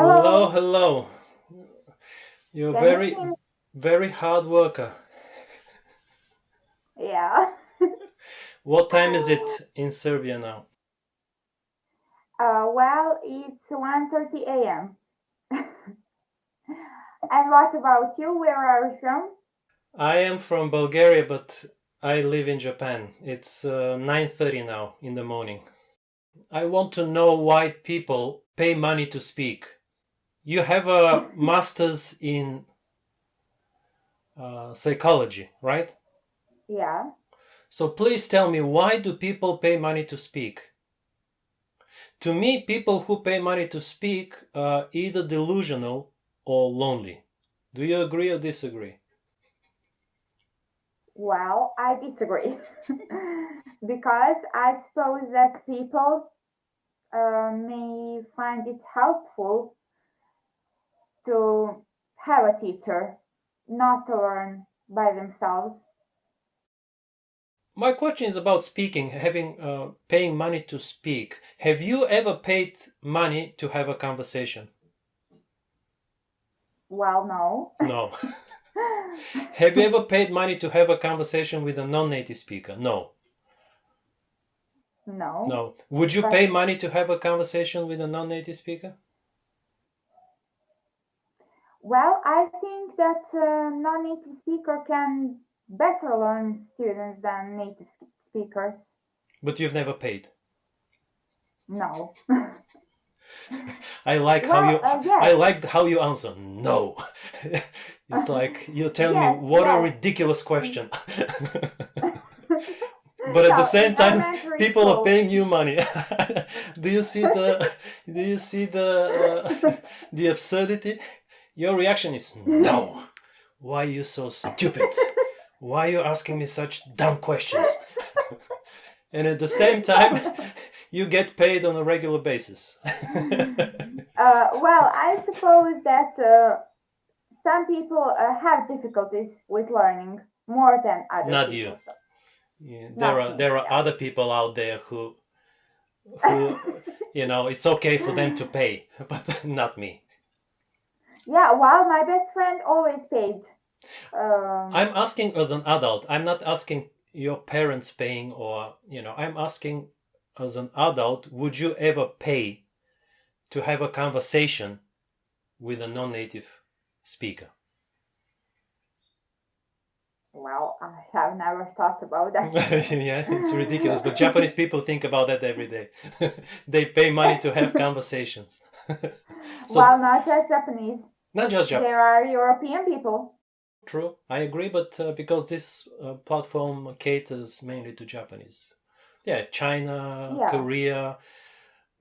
Hello, Hello. hello. You're Can you very, hear me? very hard worker. Yeah. What time is it in Serbia now? Well, it's 1:30 a.m. And what about you? Where are you from? I am from Bulgaria, but I live in Japan. It's 9:30 now in the morning. I want to know why people pay money to speak. You have a master's in psychology, right? Yeah. So please tell me, why do people pay money to speak? To me, people who pay money to speak are either delusional or lonely. Do you agree or disagree? Well, I disagree. Because I suppose that people may find it helpful to have a teacher, not to learn by themselves. My question is about speaking, having paying money to speak. Have you ever paid money to have a conversation? Well, no. No. Have you ever paid money to have a conversation with a non-native speaker? No. No. No. Would you pay But money to have a conversation with a non-native speaker? well, I think that non-native speaker can better learn students than native speakers. But you've never paid. No. I like how Well, you I yes, liked how you answer no. It's like you tell me yes, what a yes. ridiculous Mm. question. But at the No, in same time, elementary people are school, paying you money. do you see the do you see the absurdity? Your reaction is no. Why are you so stupid? Why are you asking me such dumb questions? And at the same time, you get paid on a regular basis. well, I suppose that some people have difficulties with learning more than other Not you. people. So, Yeah, there not are me, there are yeah. other people out there who it's okay for them to pay, but not me. Yeah, well, my best friend always paid. I'm Um, asking as an adult. I'm not asking your parents paying, or I'm asking as an adult, would you ever pay to have a conversation with a non-native speaker? well, I have never thought about that. Yeah, it's ridiculous, but Japanese people think about that every day. They pay money to have conversations. So Well, not just Japanese. not just Japan. There are European people. True, I agree, but because this platform caters mainly to Japanese. Yeah, China, Yeah. Korea,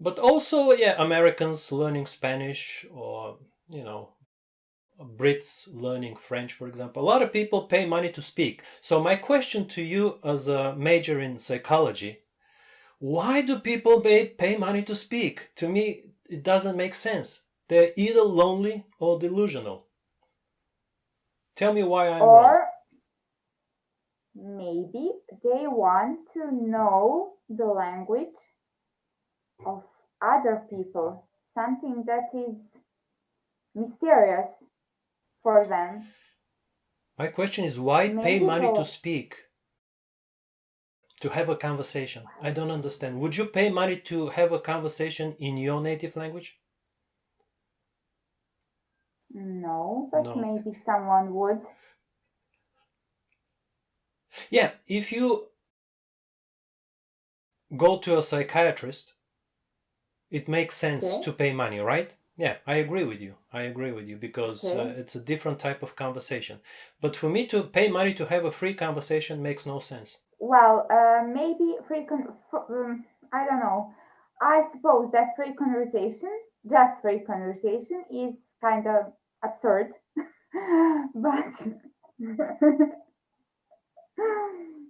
but also, yeah, Americans learning Spanish, or, Brits learning French, for example. A lot of people pay money to speak. So, my question to you, as a major in psychology, why do people pay money to speak? To me, it doesn't make sense. They're either lonely or delusional. Tell me why I'm wrong. Or maybe they want to know the language of other people, something that is mysterious for them. My question is, why pay Maybe money to the speak? To have a conversation. I don't understand. Would you pay money to have a conversation in your native language? no, but No. maybe someone would. Yeah, if you go to a psychiatrist, it makes sense Okay, to pay money, right? Yeah, I agree with you. I agree with you, because okay. it's a different type of conversation. But for me to pay money to have a free conversation makes no sense. Well, maybe I don't know. I suppose that free conversation, just free conversation, is kind of absurd. But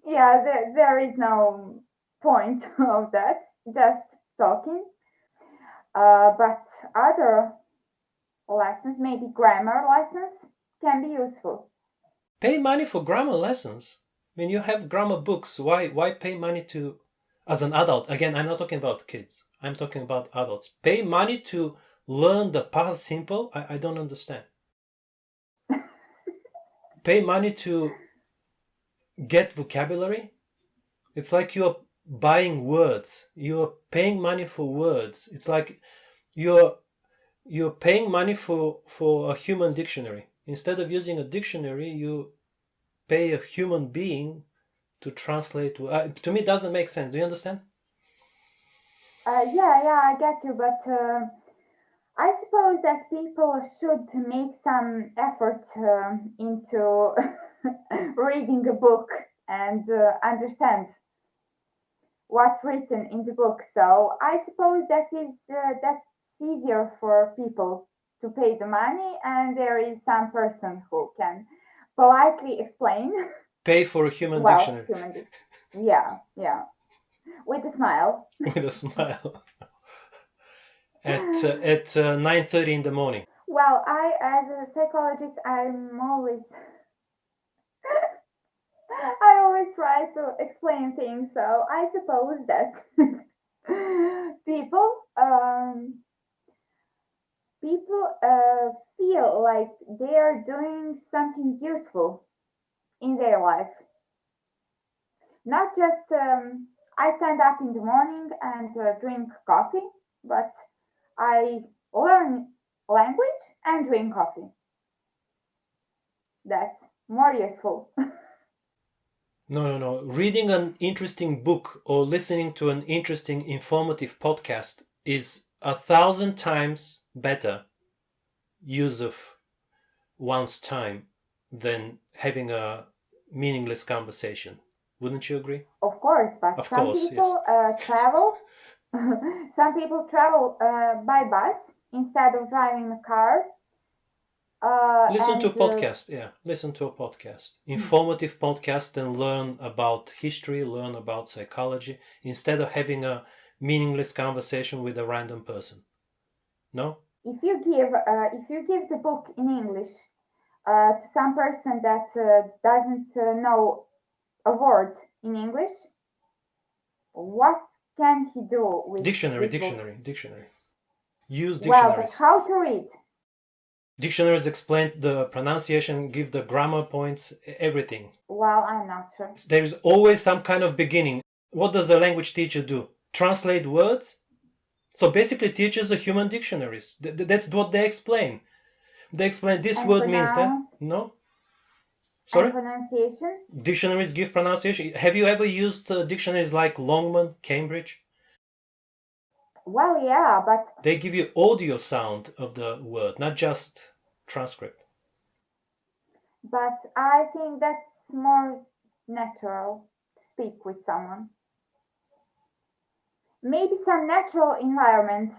yeah, there is no point of that. Just talking. But other lessons, maybe grammar lessons, can be useful. Pay money for grammar lessons. When you have grammar books, why pay money to, as an adult? Again, I'm not talking about kids. I'm talking about adults. Pay money to learn the past simple? I don't understand. Pay money to get vocabulary? It's like you're buying words. You're paying money for words. It's like you're paying money for a human dictionary. Instead of using a dictionary, you pay a human being to translate. To me, it doesn't make sense. Do you understand? Yeah, I get you, but I suppose that people should make some effort into reading a book and understand what's written in the book. So I suppose that's easier for people to pay the money, and there is some person who can politely explain. Pay for a human Well, dictionary yeah, with a smile. with a smile at 9:30 in the morning. Well, I, as a psychologist, I always try to explain things. So I suppose that people, feel like they are doing something useful in their life. Not just I stand up in the morning and drink coffee, but I learn language and drink coffee. That's more useful. No. Reading an interesting book or listening to an interesting, informative podcast is 1,000 times better use of one's time than having a meaningless conversation. Wouldn't you agree? Of course, but Of some course, yes. people travel. Some people travel by bus instead of driving a car. Listen to a podcast, yeah. Listen to a podcast. Informative podcast and learn about history, learn about psychology, instead of having a meaningless conversation with a random person. No? If you give the book in English to some person that doesn't know a word in English, what can he do with Dictionary. this book? Use Well, but dictionaries. how to read? Dictionaries explain the pronunciation, give the grammar points, everything. Well, I'm not sure. There is always some kind of beginning. What does a language teacher do? Translate words? So basically, teachers are human dictionaries. That's what they explain. They explain this And word means that. No? Sorry? And pronunciation? Dictionaries give pronunciation. Have you ever used dictionaries like Longman, Cambridge? Well, yeah, but They give you audio sound of the word, not just transcript. but I think that's more natural to speak with someone. Maybe some natural environment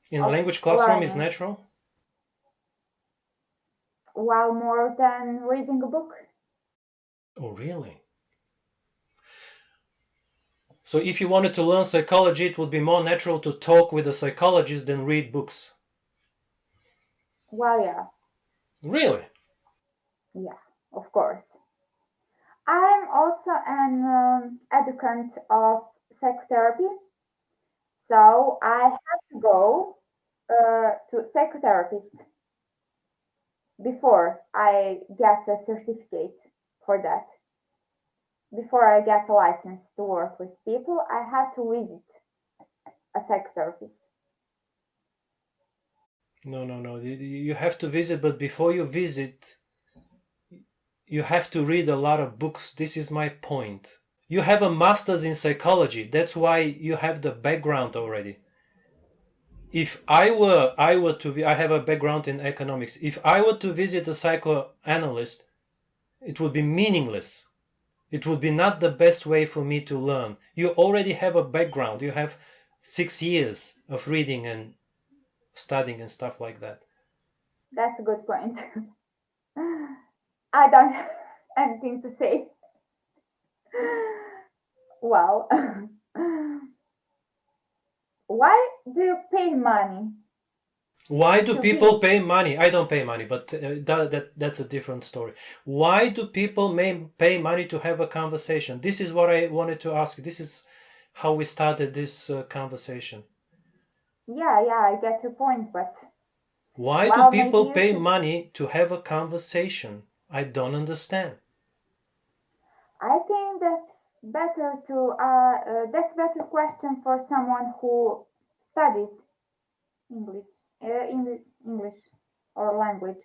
In a of language classroom learning, is natural? while more than reading a book. Oh, really? So if you wanted to learn psychology, it would be more natural to talk with a psychologist than read books. Well, yeah, Really? yeah, of course. I'm also an educant of psychotherapy, so I have to go to psychotherapist before I get a certificate for that. Before I get a license to work with people, I have to visit a psychotherapist. No. You have to visit, but before you visit, you have to read a lot of books. This is my point. You have a master's in psychology. That's why you have the background already. If I have a background in economics. If I were to visit a psychoanalyst, it would be meaningless. It would be not the best way for me to learn. You already have a background. You have 6 years of reading and studying and stuff like that. That's a good point. I don't have anything to say. Well, why do you pay money? Why do people pay money? I don't pay money, but that's a different story. Why do people pay money to have a conversation? This is what I wanted to ask. This is how we started this conversation. Yeah, I get your point, but Why do well, maybe people you pay should. money to have a conversation? I don't understand. I think that's better question for someone who studies English, English or language,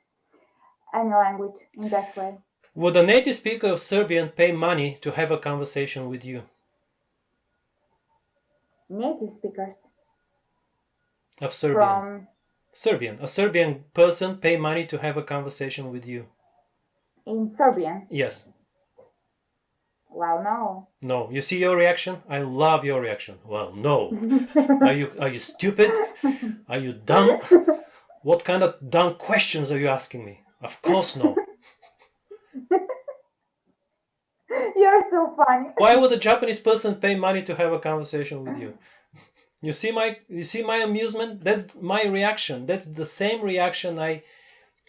any language in that way. Would a native speaker of Serbian pay money to have a conversation with you? Native speakers Of Serbian. from Serbian. A Serbian person pay money to have a conversation with you? in Serbian. Yes. Well, no. No. You see your reaction? I love your reaction. Well, no. Are you stupid? Are you dumb? What kind of dumb questions are you asking me? Of course no. You're so funny. Why would a Japanese person pay money to have a conversation with you? You see my amusement? That's my reaction. That's the same reaction I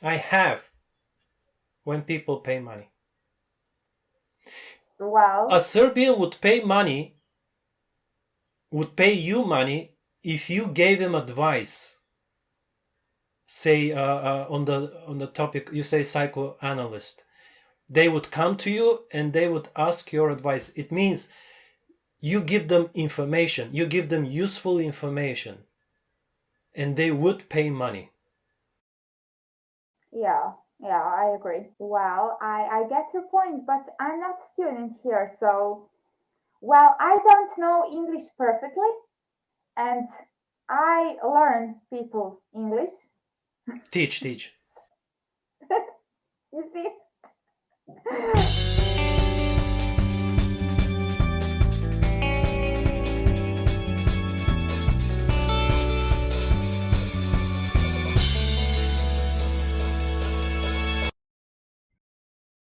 have when people pay money. Well, A Serbian would pay you money if you gave him advice. Say on the topic, you say psychoanalyst. They would come to you and they would ask your advice. It means you give them information, you give them useful information, and they would pay money. yeah, I agree. Well, I get your point, but I'm not a student here, so well, I don't know English perfectly, and I learn people English. Teach. You see?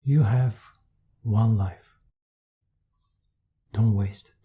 You have one life. Don't waste it.